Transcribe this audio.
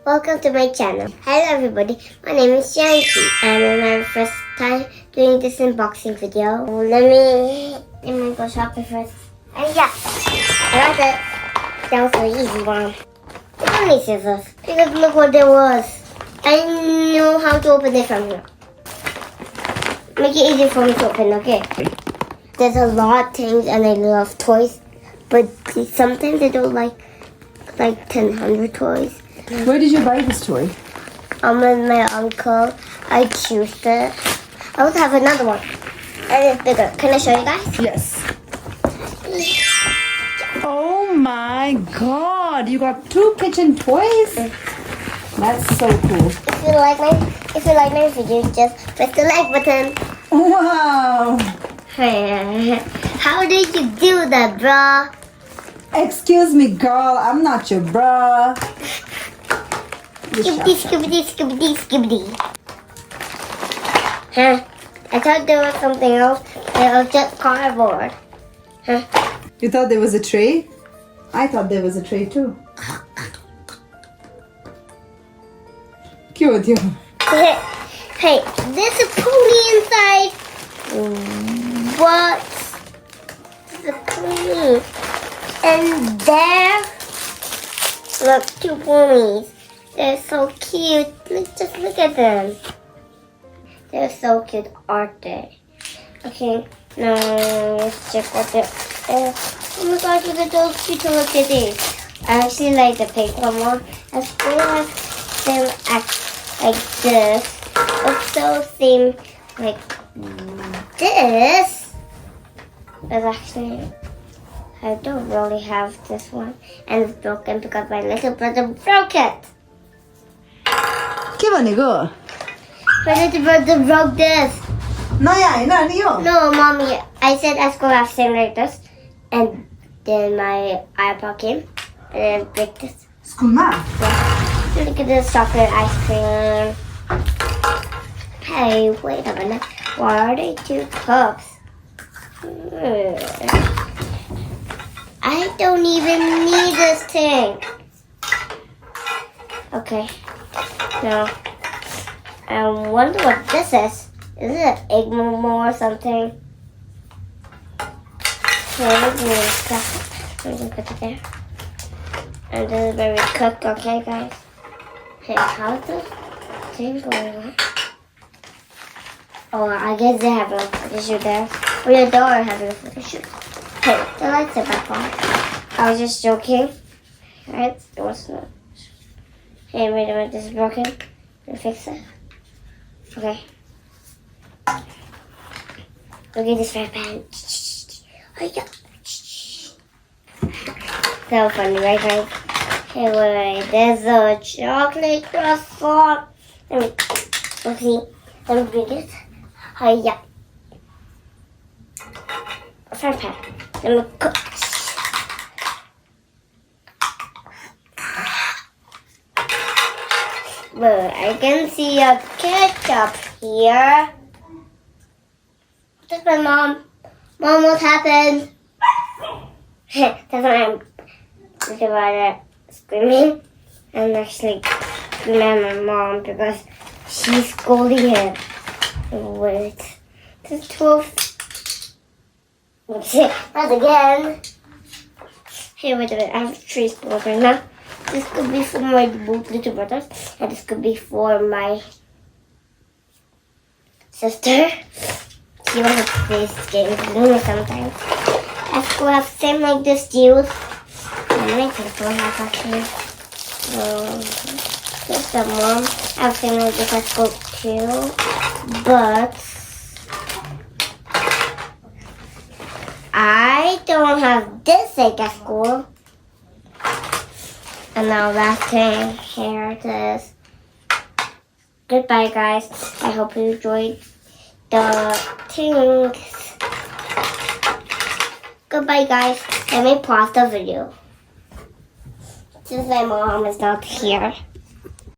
welcome to my channel. Hello everybody, my name is Yanki and it's my first time doing this unboxing video. Let me go shopping first. And yeah, I got it. That was an easy one. It's only scissors because look what there was. I know how to open it from here. Make it easy for me to open, okay? There's a lot of things and I love toys, but sometimes I don't like 100 toys. Where did you buy this toy? With my uncle. I choose it. I also have another one. And it's bigger. Can I show you guys? Yes. Oh my god, you got 2 kitchen toys? That's so cool. If you like my video, just press the like button. Wow. How did you do that, bro? Excuse me, girl, I'm not your bra. Skibbity. Huh? I thought there was something else. It was just cardboard. Huh? You thought there was a tray? I thought there was a tray too. Cute, you. Hey, there's a pony inside. What? There's a pony. And there, look, 2 ponies. They're so cute. Just look at them. They're so cute, aren't they? Okay, now let's check what they are. Oh my gosh, look at those cute. Look at these. I actually like the pink one more. As well as them act like this. Also seem like this. But actually, I don't really have this one. And it's broken because my little brother broke it. Che va nego? My little brother broke this. No, yeah, no, io. No, mommy. I said I was going to have same like this. And then my iPod came. And then break this. Scusa. Yeah. Look at this chocolate ice cream. Hey, wait a minute. Why are they 2 cups? I don't even need this thing. Okay. Now, I wonder what this is. Is it an egg momo or something? Okay, let me just put it there. And this is where we cook, okay, guys? Hey, how's this thing going on? Oh, I guess they have a photo shoot there. Or your daughter having a photo shoot. Hey, the lights are back on. I was just joking. Right? It was not. Hey, wait a minute, this is broken. Let me fix it. Okay. Look at this fry pan. Oh, yeah. So funny, right, guys? Hey, wait. There's a chocolate croissant. Let me bring it. Oh, yeah. Fry pan. Let me cook. But I can see a ketchup here. That's my mom. Mom, what happened? That's why I'm looking about it, screaming. I'm actually screaming at my mom because she's scolding him. Wait. This 12. Not again. Hey, wait a minute. I have 3 spoons right now. This could be for my both little brothers, and this could be for my sister. She wants to play this game with me sometimes. I still have same like this juice. And my sister has actually. Here's some more. I have same like this at school too. But I don't have this egg at school. And now last thing, here it is. Goodbye, guys. I hope you enjoyed the things. Goodbye, guys. Let me pause the video since my mom is not here.